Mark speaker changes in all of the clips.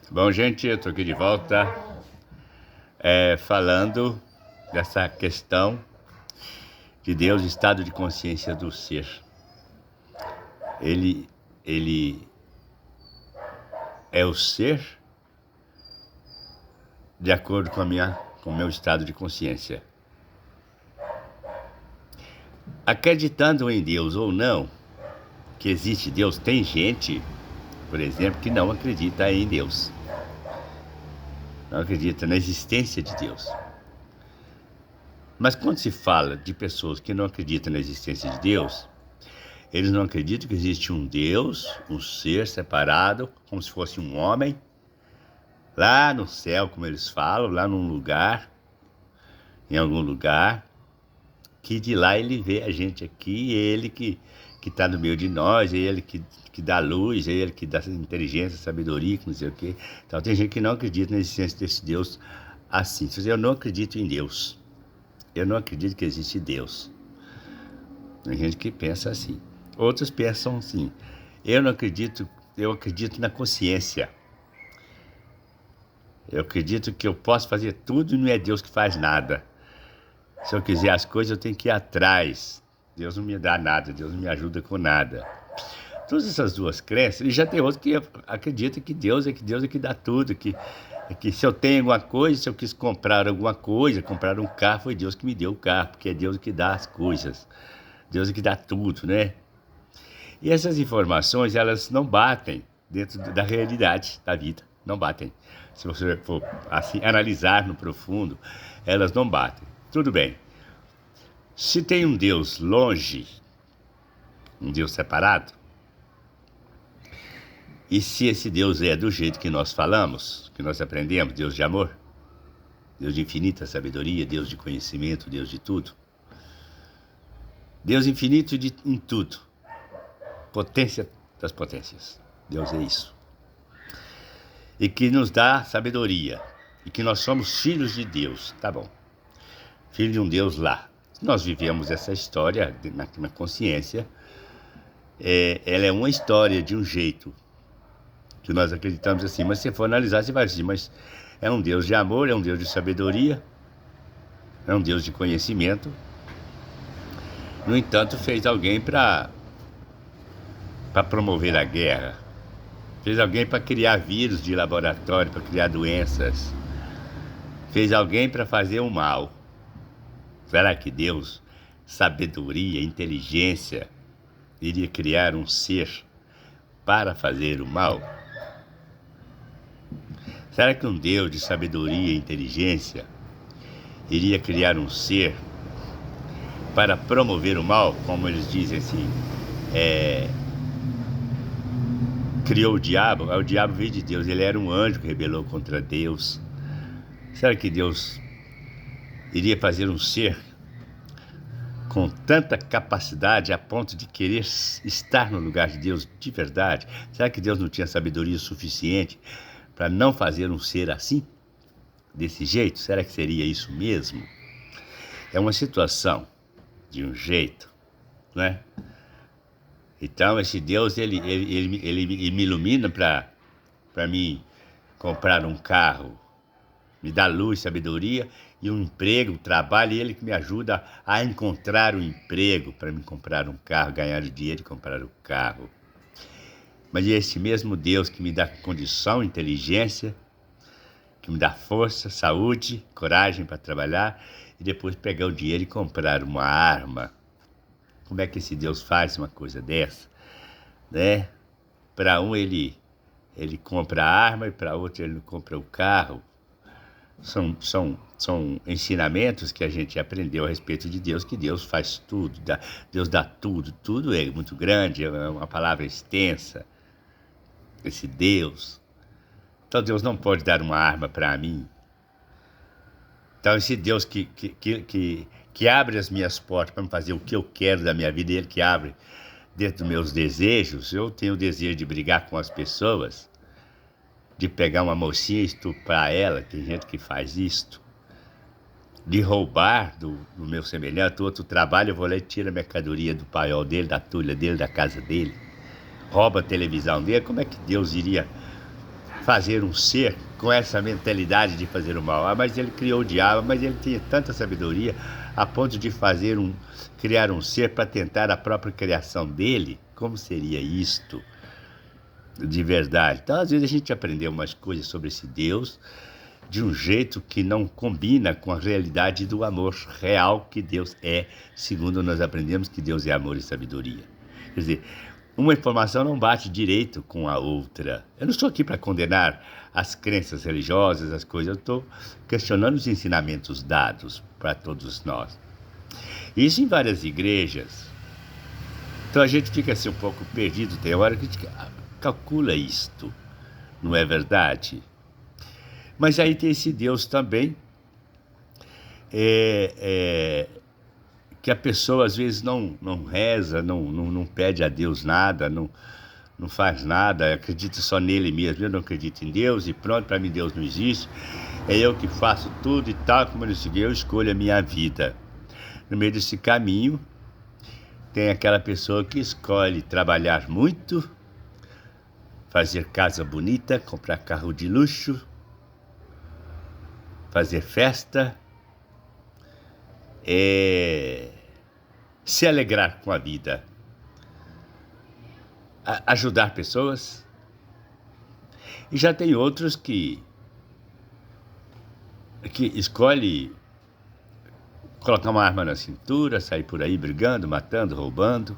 Speaker 1: Bom, gente, eu tô aqui de volta, falando dessa questão de Deus, estado de consciência do ser. Ele é o ser de acordo com o meu estado de consciência. Acreditando em Deus ou não, que existe Deus, tem gente, por exemplo, que não acredita em Deus. Não acredita na existência de Deus. Mas quando se fala de pessoas que não acreditam na existência de Deus, eles não acreditam que existe um Deus, um ser separado, como se fosse um homem, lá no céu, como eles falam, lá num lugar, em algum lugar, que de lá ele vê a gente aqui, é ele que está no meio de nós, é ele que dá luz, é ele que dá inteligência, sabedoria, que não sei o quê. Então tem gente que não acredita na existência desse Deus assim. Eu não acredito em Deus. Eu não acredito que existe Deus. Tem gente que pensa assim. Outros pensam assim. Eu não acredito, eu acredito na consciência. Eu acredito que eu posso fazer tudo e não é Deus que faz nada. Se eu quiser as coisas, eu tenho que ir atrás. Deus não me dá nada, Deus não me ajuda com nada. Todas essas duas crenças, e já tem outros que acreditam que Deus é que dá tudo, que se eu tenho alguma coisa, se eu quis comprar alguma coisa, comprar um carro, foi Deus que me deu o carro, porque é Deus que dá as coisas. Deus é que dá tudo, né? E essas informações, elas não batem dentro da realidade da vida, não batem. Se você for assim analisar no profundo, elas não batem. Tudo bem. Se tem um Deus longe, um Deus separado, e se esse Deus é do jeito que nós falamos, que nós aprendemos, Deus de amor, Deus de infinita sabedoria, Deus de conhecimento, Deus de tudo, Deus infinito em tudo, potência das potências, Deus é isso. E que nos dá sabedoria, e que nós somos filhos de Deus, tá bom, filho de um Deus lá. Nós vivemos essa história na consciência, ela é uma história de um jeito, que nós acreditamos assim, mas se for analisar, você vai dizer, mas é um Deus de amor, é um Deus de sabedoria, é um Deus de conhecimento. No entanto, fez alguém para promover a guerra, fez alguém para criar vírus de laboratório, para criar doenças, fez alguém para fazer o mal. Será que Deus, sabedoria, inteligência, iria criar um ser para fazer o mal? Será que um Deus de sabedoria e inteligência iria criar um ser para promover o mal? Como eles dizem assim, criou o diabo veio de Deus, ele era um anjo que rebelou contra Deus. Será que Deus iria fazer um ser com tanta capacidade a ponto de querer estar no lugar de Deus de verdade? Será que Deus não tinha sabedoria suficiente para não fazer um ser assim? Desse jeito? Será que seria isso mesmo? É uma situação de um jeito, não é? Então esse Deus, ele me ilumina para mim comprar um carro, me dá luz, sabedoria e um emprego, trabalho, e ele que me ajuda a encontrar um emprego para me comprar um carro, ganhar o dinheiro e comprar o carro. Mas é esse mesmo Deus que me dá condição, inteligência, que me dá força, saúde, coragem para trabalhar e depois pegar o dinheiro e comprar uma arma. Como é que esse Deus faz uma coisa dessa, né? Para um ele compra a arma e para outro ele compra o carro. São ensinamentos que a gente aprendeu a respeito de Deus, que Deus faz tudo, Deus dá tudo, tudo é muito grande, é uma palavra extensa, esse Deus. Então Deus não pode dar uma arma para mim. Então esse Deus que abre as minhas portas para me fazer o que eu quero da minha vida, ele que abre dentro dos meus desejos. Eu tenho o desejo de brigar com as pessoas, de pegar uma mocinha e estuprar ela, tem gente que faz isto, de roubar do meu semelhante. Outro trabalho, eu vou lá e tiro a mercadoria do paiol dele, da tulha dele, da casa dele, rouba a televisão dele. Como é que Deus iria fazer um ser com essa mentalidade de fazer o mal. Mas ele criou o diabo, mas ele tinha tanta sabedoria a ponto de criar um ser para tentar a própria criação dele. Como seria isto de verdade? Então, às vezes a gente aprendeu umas coisas sobre esse Deus de um jeito que não combina com a realidade do amor real que Deus é, segundo nós aprendemos que Deus é amor e sabedoria. Quer dizer, uma informação não bate direito com a outra. Eu não estou aqui para condenar as crenças religiosas, as coisas. Eu estou questionando os ensinamentos dados para todos nós. Isso em várias igrejas. Então a gente fica assim um pouco perdido. Tem hora que a gente calcula isto. Não é verdade? Mas aí tem esse Deus também, que a pessoa às vezes não reza, não pede a Deus nada, não faz nada, acredita só nele mesmo. Eu não acredito em Deus e pronto, para mim Deus não existe, é eu que faço tudo e tal, como eu escolho a minha vida. No meio desse caminho, tem aquela pessoa que escolhe trabalhar muito, fazer casa bonita, comprar carro de luxo, fazer festa, se alegrar com a vida, ajudar pessoas. E já tem outros que escolhe colocar uma arma na cintura, sair por aí brigando, matando, roubando.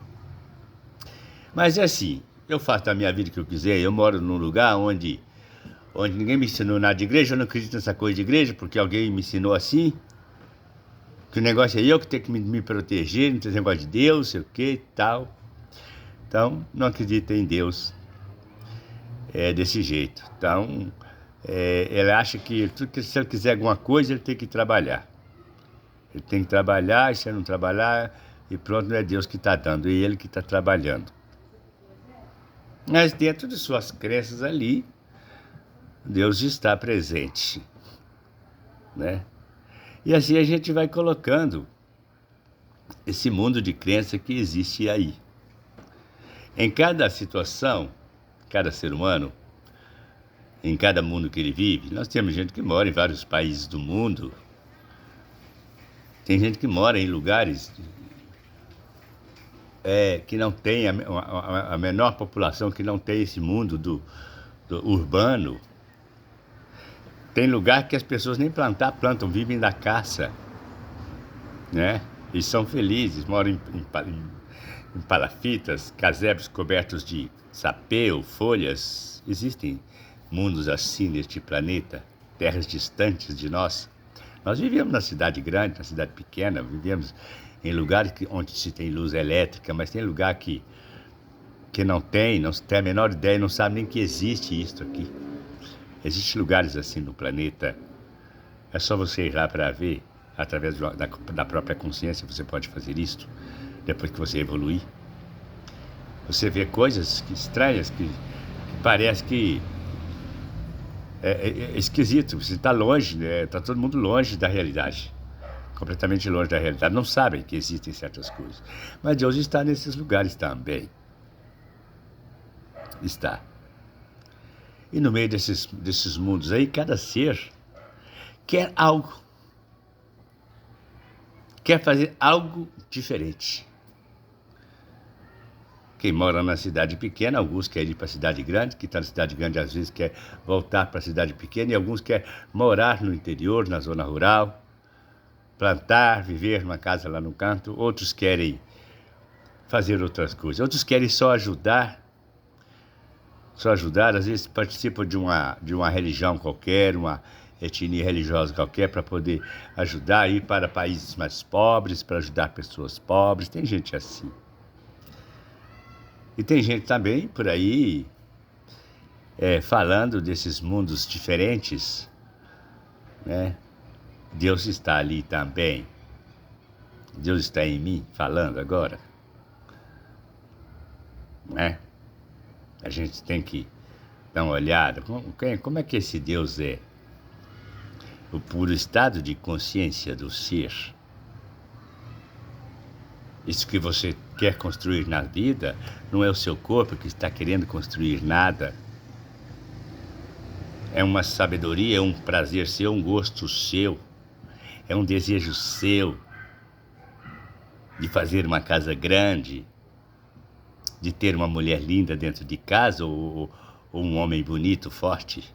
Speaker 1: Mas é assim, eu faço da minha vida o que eu quiser. Eu moro num lugar onde ninguém me ensinou nada de igreja. Eu não acredito nessa coisa de igreja, porque alguém me ensinou assim. Que o negócio é eu que tenho que me proteger, não tem negócio de Deus, sei o que e tal. Então, não acredito em Deus desse jeito. Então, ele acha que se ele quiser alguma coisa, ele tem que trabalhar. Ele tem que trabalhar, e se ele não trabalhar, e pronto, não é Deus que está dando, é ele que está trabalhando. Mas dentro de suas crenças ali, Deus está presente, né? E assim a gente vai colocando esse mundo de crença que existe aí. Em cada situação, cada ser humano, em cada mundo que ele vive, nós temos gente que mora em vários países do mundo. Tem gente que mora em lugares que não tem a menor população, que não tem esse mundo do urbano. Tem lugar que as pessoas nem plantam, vivem da caça, né? E são felizes, moram em palafitas, casebres cobertos de sapê, folhas. Existem mundos assim neste planeta, terras distantes de nós. Nós vivemos na cidade grande, na cidade pequena, vivemos em lugares onde se tem luz elétrica, mas tem lugar que não tem a menor ideia, não sabe nem que existe isso aqui. Existem lugares assim no planeta. É só você ir lá para ver, através da própria consciência, você pode fazer isso, depois que você evoluir. Você vê coisas estranhas, que parece que é esquisito. Você está longe, né? Está todo mundo longe da realidade. Completamente longe da realidade. Não sabem que existem certas coisas. Mas Deus está nesses lugares também. Está. E no meio desses mundos aí, cada ser quer algo. Quer fazer algo diferente. Quem mora na cidade pequena, alguns querem ir para a cidade grande, que está na cidade grande às vezes quer voltar para a cidade pequena, e alguns querem morar no interior, na zona rural, plantar, viver numa casa lá no canto. Outros querem fazer outras coisas. Outros querem só ajudar, às vezes participam de uma religião qualquer, uma etnia religiosa qualquer, para poder ajudar a ir para países mais pobres, para ajudar pessoas pobres. Tem gente assim. E tem gente também por aí falando desses mundos diferentes, né? Deus está ali também. Deus está em mim falando agora, né? A gente tem que dar uma olhada. Como é que esse Deus é? O puro estado de consciência do ser. Isso que você quer construir na vida não é o seu corpo que está querendo construir nada. É uma sabedoria, é um prazer seu, um gosto seu, é um desejo seu de fazer uma casa grande, de ter uma mulher linda dentro de casa ou um homem bonito, forte.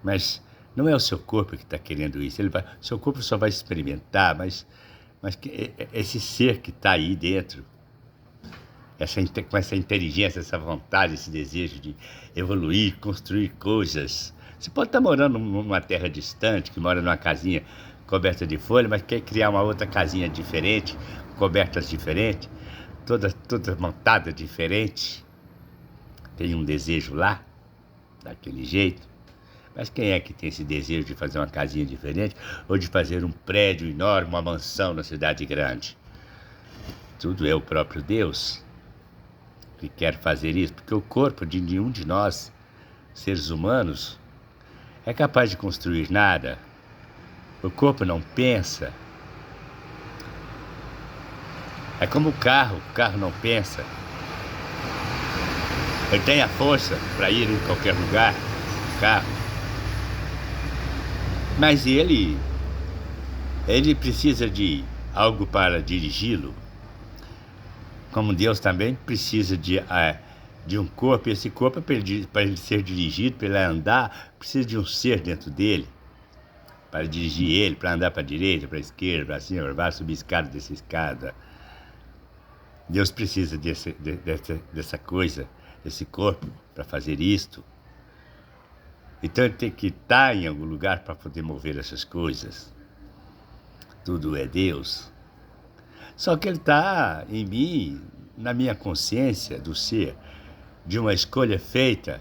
Speaker 1: Mas não é o seu corpo que está querendo isso. Seu corpo só vai experimentar, mas esse ser que está aí dentro, com essa inteligência, essa vontade, esse desejo de evoluir, construir coisas. Você pode estar morando numa terra distante, que mora numa casinha coberta de folha, mas quer criar uma outra casinha diferente, cobertas diferentes, toda montada diferente. Tem um desejo lá, daquele jeito. Mas quem é que tem esse desejo de fazer uma casinha diferente ou de fazer um prédio enorme, uma mansão na cidade grande? Tudo é o próprio Deus que quer fazer isso, porque o corpo de nenhum de nós, seres humanos, é capaz de construir nada. O corpo não pensa. É como o carro não pensa. Ele tem a força para ir em qualquer lugar, o carro. Mas ele precisa de algo para dirigi-lo. Como Deus também precisa de um corpo. Esse corpo, para ele ser dirigido, para ele andar, precisa de um ser dentro dele, para dirigir ele, para andar para a direita, para a esquerda, para cima, para baixo, subir escada, descer escada. Deus precisa dessa coisa, desse corpo, para fazer isto. Então ele tem que estar em algum lugar para poder mover essas coisas. Tudo é Deus. Só que ele está em mim, na minha consciência do ser, de uma escolha feita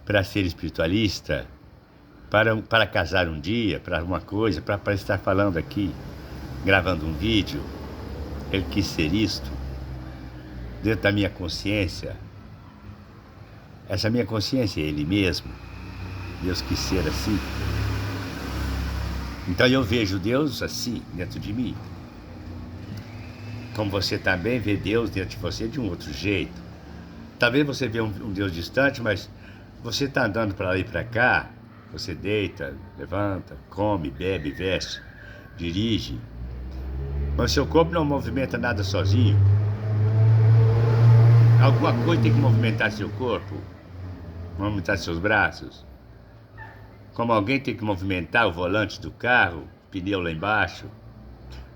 Speaker 1: para ser espiritualista, para casar um dia, para uma coisa, para estar falando aqui, gravando um vídeo. Ele quis ser isto, dentro da minha consciência. Essa minha consciência é Ele mesmo. Deus quis ser assim. Então eu vejo Deus assim, dentro de mim. Como você também vê Deus dentro de você de um outro jeito. Talvez você vê um Deus distante, mas você está andando para lá e para cá, você deita, levanta, come, bebe, veste, dirige. Mas seu corpo não movimenta nada sozinho. Alguma coisa tem que movimentar seu corpo, movimentar seus braços. Como alguém tem que movimentar o volante do carro, o pneu lá embaixo,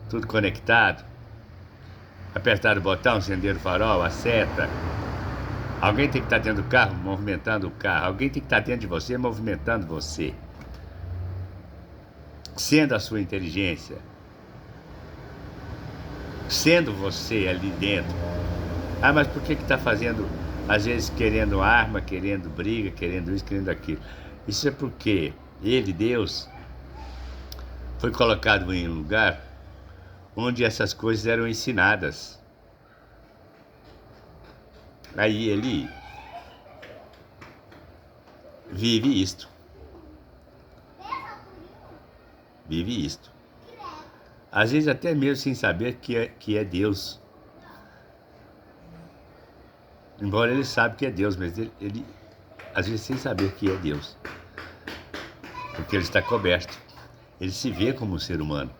Speaker 1: tudo conectado. Apertar o botão, acender o farol, a seta. Alguém tem que estar dentro do carro, movimentando o carro. Alguém tem que estar dentro de você, movimentando você. Sendo a sua inteligência. Sendo você ali dentro. Ah, mas por que está fazendo, às vezes, querendo arma, querendo briga, querendo isso, querendo aquilo? Isso é porque ele, Deus, foi colocado em um lugar onde essas coisas eram ensinadas. Aí ele vive isto. Vive isto. Às vezes até mesmo sem saber que é Deus. Embora ele saiba que é Deus, mas ele às vezes sem saber que é Deus. Porque ele está coberto. Ele se vê como um ser humano.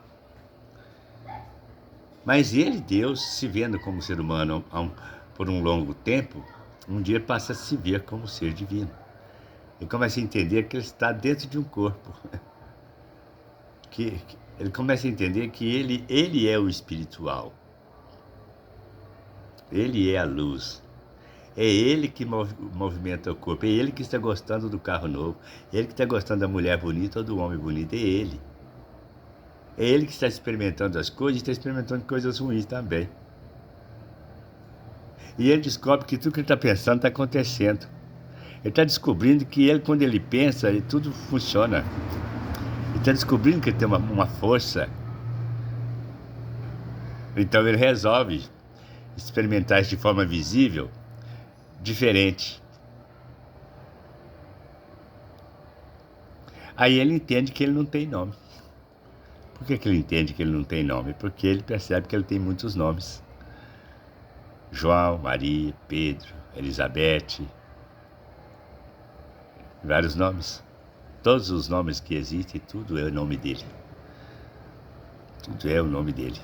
Speaker 1: Mas ele, Deus, se vendo como ser humano por um longo tempo, um dia passa a se ver como ser divino. E começa a entender que ele está dentro de um corpo. Ele começa a entender que ele é o espiritual. Ele é a luz. É ele que movimenta o corpo. É ele que está gostando do carro novo. É ele que está gostando da mulher bonita ou do homem bonito. É ele. É ele que está experimentando as coisas e está experimentando coisas ruins também. E ele descobre que tudo que ele está pensando está acontecendo. Ele está descobrindo que ele, quando ele pensa, tudo funciona. Ele está descobrindo que ele tem uma força. Então ele resolve experimentar isso de forma visível, diferente. Aí ele entende que ele não tem nome. Por que ele entende que ele não tem nome? Porque ele percebe que ele tem muitos nomes. João, Maria, Pedro, Elizabeth. Vários nomes. Todos os nomes que existem, tudo é o nome dele. Tudo é o nome dele.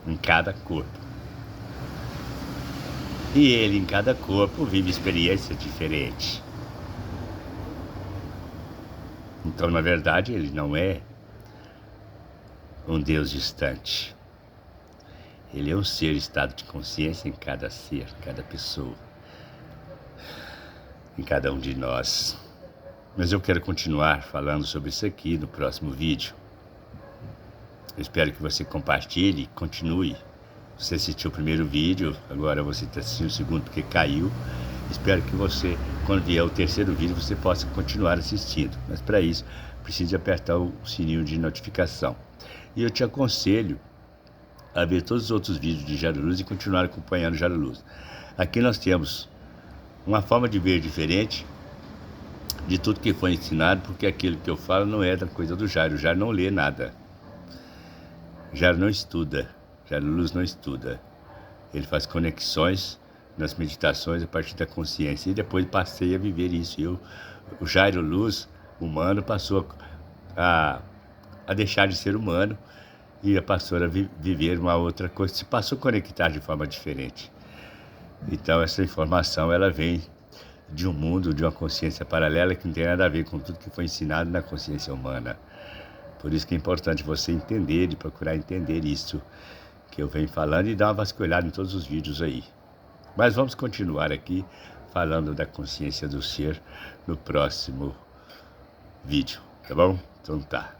Speaker 1: Em cada corpo. E ele, em cada corpo, vive experiências diferentes. Então, na verdade, ele não é um Deus distante. Ele é um ser, estado de consciência em cada ser, cada pessoa, em cada um de nós. Mas eu quero continuar falando sobre isso aqui no próximo vídeo. Eu espero que você compartilhe e continue. Você assistiu o primeiro vídeo, agora você está assistindo o segundo porque caiu. Espero que você, quando vier o terceiro vídeo, você possa continuar assistindo. Mas para isso, precisa apertar o sininho de notificação. E eu te aconselho a ver todos os outros vídeos de Jairo Luz e continuar acompanhando Jairo Luz. Aqui nós temos uma forma de ver diferente de tudo que foi ensinado, porque aquilo que eu falo não é da coisa do Jairo. O Jairo não lê nada. Jairo não estuda. Jairo Luz não estuda. Ele faz conexões nas meditações a partir da consciência. E depois passei a viver isso. O Jairo Luz, humano, passou a deixar de ser humano e passou a viver uma outra coisa. Se passou a conectar de forma diferente. Então essa informação ela vem de um mundo, de uma consciência paralela que não tem nada a ver com tudo que foi ensinado na consciência humana. Por isso que é importante você entender e procurar entender isso que eu venho falando e dar uma vasculhada em todos os vídeos aí. Mas vamos continuar aqui falando da consciência do ser no próximo vídeo, tá bom? Então tá.